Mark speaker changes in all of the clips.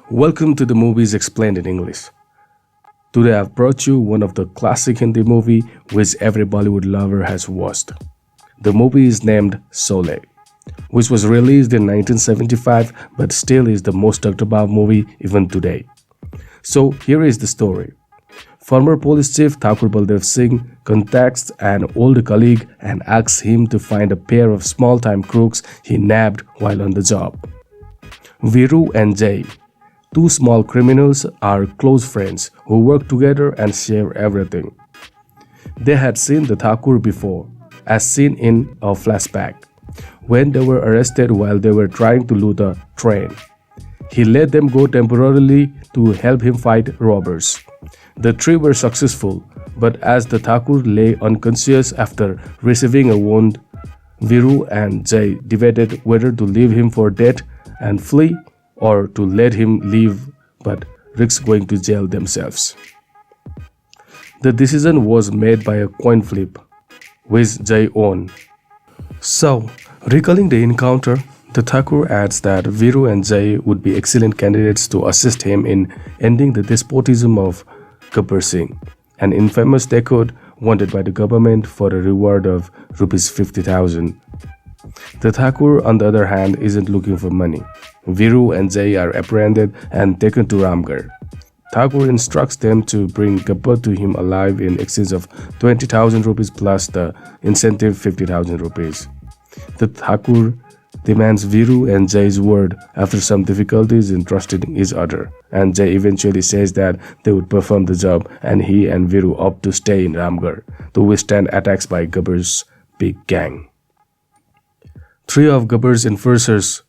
Speaker 1: Welcome to the Movies Explained in English. Today I've brought you one of the classic Hindi movie which every Bollywood lover has watched. The movie is named Sholay, which was released in 1975 but still is the most talked about movie even today. So here is the story. Former police chief Thakur Baldev Singh contacts an old colleague and asks him to find a pair of small-time crooks he nabbed while on the job. Veeru and Jay, two small criminals, are close friends who work together and share everything. They had seen the Thakur before, as seen in a flashback, when they were arrested while they were trying to loot a train. He let them go temporarily to help him fight robbers. The three were successful, but as the Thakur lay unconscious after receiving a wound, Veeru and Jay debated whether to leave him for dead and flee or to let him leave but risk going to jail themselves. The decision was made by a coin flip, which Jay won. So, recalling the encounter, the Thakur adds that Veeru and Jay would be excellent candidates to assist him in ending the despotism of Gabbar Singh, an infamous dacoit wanted by the government for a reward of Rs 50,000. The Thakur, on the other hand, isn't looking for money. Veeru and Jay are apprehended and taken to Ramgarh. Thakur instructs them to bring Gabbar to him alive in exchange of 20,000 rupees plus the incentive 50,000 rupees. The Thakur demands Veeru and Jay's word after some difficulties in trusting each other, and Jay eventually says that they would perform the job and he and Veeru opt to stay in Ramgarh to withstand attacks by Gabbar's big gang. Three of Gabbar's enforcers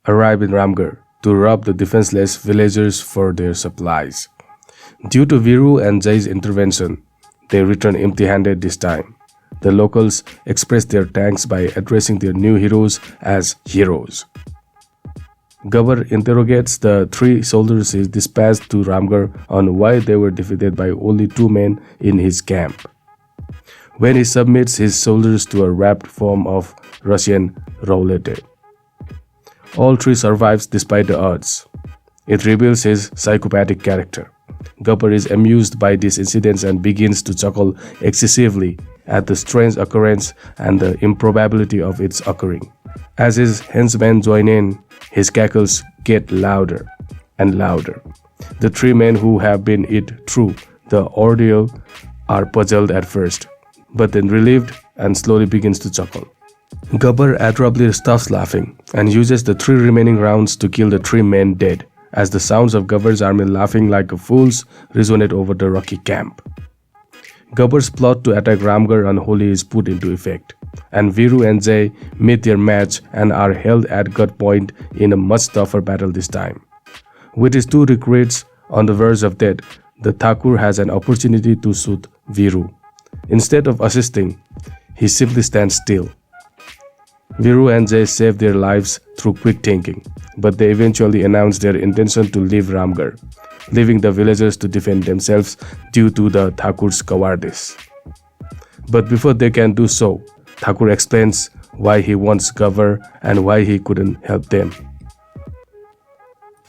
Speaker 1: arrive in Ramgarh to rob the defenseless villagers for their supplies. Due to Veeru and Jay's intervention, they return empty-handed this time. The locals express their thanks by addressing their new heroes as heroes. Gabbar interrogates the three soldiers he dispatched to Ramgarh on why they were defeated by only two men in his camp. When he submits his soldiers to a wrapped form of Russian roulette, all three survives despite the odds. It reveals his psychopathic character. Gabbar is amused by these incidents and begins to chuckle excessively at the strange occurrence and the improbability of its occurring. As his henchmen join in, his cackles get louder and louder. The three men who have been it through the ordeal are puzzled at first, but then relieved and slowly begins to chuckle. Gabbar abruptly stops laughing and uses the three remaining rounds to kill the three men dead, as the sounds of Gabbar's army laughing like fools resonate over the rocky camp. Gabbar's plot to attack Ramgarh unholy is put into effect, and Veeru and Jay meet their match and are held at gunpoint in a much tougher battle this time. With his two recruits on the verge of death, the Thakur has an opportunity to shoot Veeru. Instead of assisting, he simply stands still. Veeru and Jay save their lives through quick thinking, but they eventually announce their intention to leave Ramgarh, leaving the villagers to defend themselves due to the Thakur's cowardice. But before they can do so, Thakur explains why he wants Gabbar and why he couldn't help them.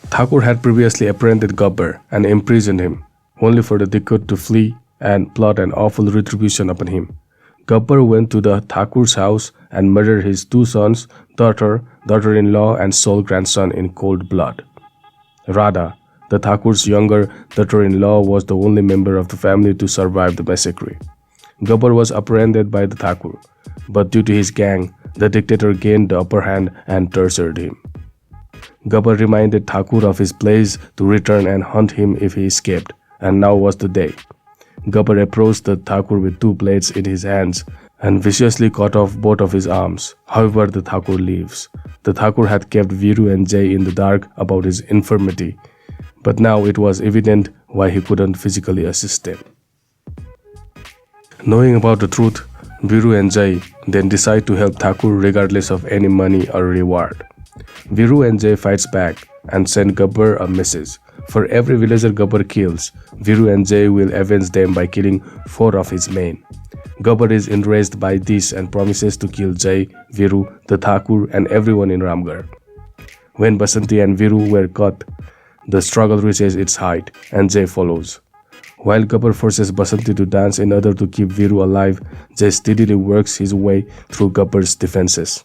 Speaker 1: Thakur had previously apprehended Gabbar and imprisoned him, only for the dacoit to flee and plot an awful retribution upon him. Gabbar went to the Thakur's house and murdered his two sons, daughter-in-law and sole grandson in cold blood. Radha, the Thakur's younger daughter-in-law, was the only member of the family to survive the massacre. Gabbar was apprehended by the Thakur, but due to his gang, the dictator gained the upper hand and tortured him. Gabbar reminded Thakur of his pledge to return and hunt him if he escaped, and now was the day. Gabbar approached the Thakur with two blades in his hands and viciously cut off both of his arms. However, the Thakur leaves. The Thakur had kept Veeru and Jay in the dark about his infirmity, but now it was evident why he couldn't physically assist them. Knowing about the truth, Veeru and Jay then decide to help Thakur regardless of any money or reward. Veeru and Jay fights back and send Gabbar a message. For every villager Gabbar kills, Veeru and Jay will avenge them by killing 4 of his men. Gabbar is enraged by this and promises to kill Jay, Veeru, the Thakur and everyone in Ramgarh. When Basanti and Veeru were caught, The struggle reaches its height, and Jay follows. While Gabbar forces Basanti to dance in order to keep Veeru alive, Jay steadily works his way through Gabbar's defenses.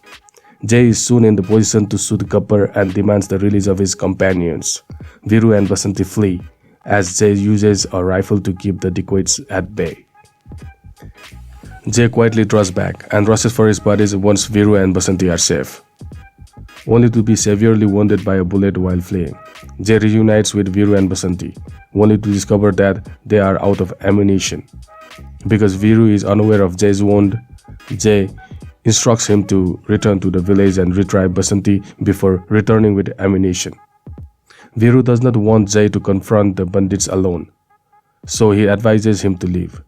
Speaker 1: Jay is soon in the position to shoot Gabbar and demands the release of his companions. Veeru and Basanti flee, as Jay uses a rifle to keep the dacoits at bay. Jay quietly draws back and rushes for his bodies once Veeru and Basanti are safe, only to be severely wounded by a bullet while fleeing. Jay reunites with Veeru and Basanti, only to discover that they are out of ammunition. Because Veeru is unaware of Jay's wound, Jay instructs him to return to the village and retrieve Basanti before returning with ammunition. Veeru does not want Jay to confront the bandits alone, so he advises him to leave.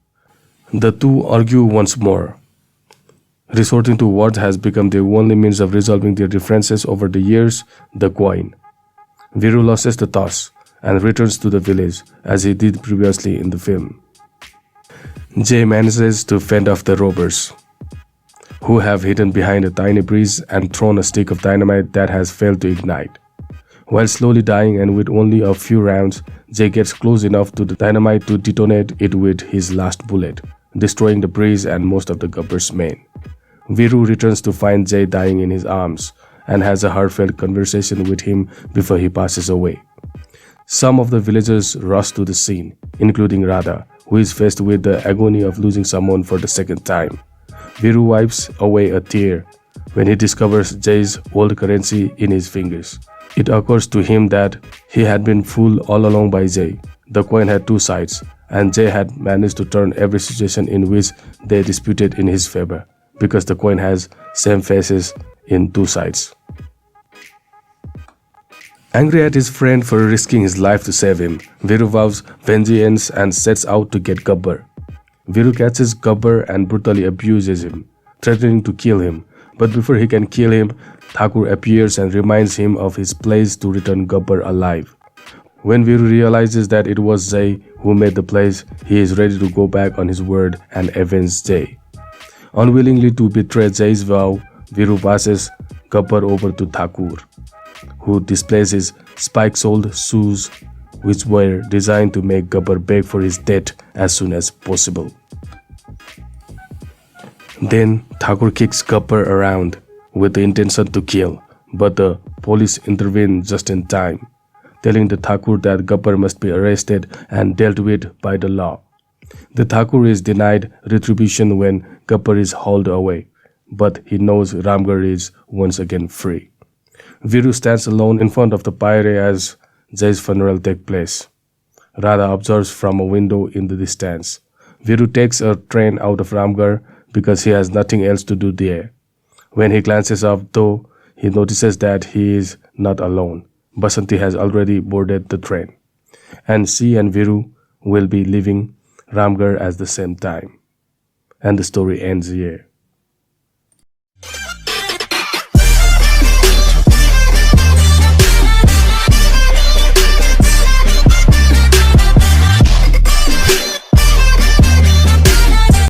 Speaker 1: The two argue once more. Resorting to words has become the only means of resolving their differences over the years, the coin. Veeru loses the toss and returns to the village as he did previously in the film. Jay manages to fend off the robbers, who have hidden behind a tiny breeze and thrown a stick of dynamite that has failed to ignite. While slowly dying and with only a few rounds, Jay gets close enough to the dynamite to detonate it with his last bullet, destroying the breeze and most of the Gabbar's men. Veeru returns to find Jay dying in his arms and has a heartfelt conversation with him before he passes away. Some of the villagers rush to the scene, including Radha, who is faced with the agony of losing someone for the second time. Veeru wipes away a tear when he discovers Jay's old currency in his fingers. It occurs to him that he had been fooled all along by Jay. The coin had two sides, and Jay had managed to turn every situation in which they disputed in his favor, because the coin has same faces in two sides. Angry at his friend for risking his life to save him, Veeru vows vengeance and sets out to get Gabbar. Veeru catches Gabbar and brutally abuses him, threatening to kill him. But before he can kill him, Thakur appears and reminds him of his pledge to return Gabbar alive. When Veeru realizes that it was Jay who made the pledge, he is ready to go back on his word and avenge Jay. Unwillingly to betray Jay's vow, Veeru passes Gabbar over to Thakur, who displays his spike-soled shoes, which were designed to make Gabbar beg for his death as soon as possible. Then Thakur kicks Gabbar around with the intention to kill, but the police intervene just in time, telling the Thakur that Gabbar must be arrested and dealt with by the law. The Thakur is denied retribution when Gabbar is hauled away, but he knows Ramgarh is once again free. Veeru stands alone in front of the pyre as Jay's funeral takes place. Radha observes from a window in the distance. Veeru takes a train out of Ramgarh because he has nothing else to do there. When he glances up, though, he notices that he is not alone. Basanti has already boarded the train, and she and Veeru will be leaving Ramgarh at the same time. And the story ends here.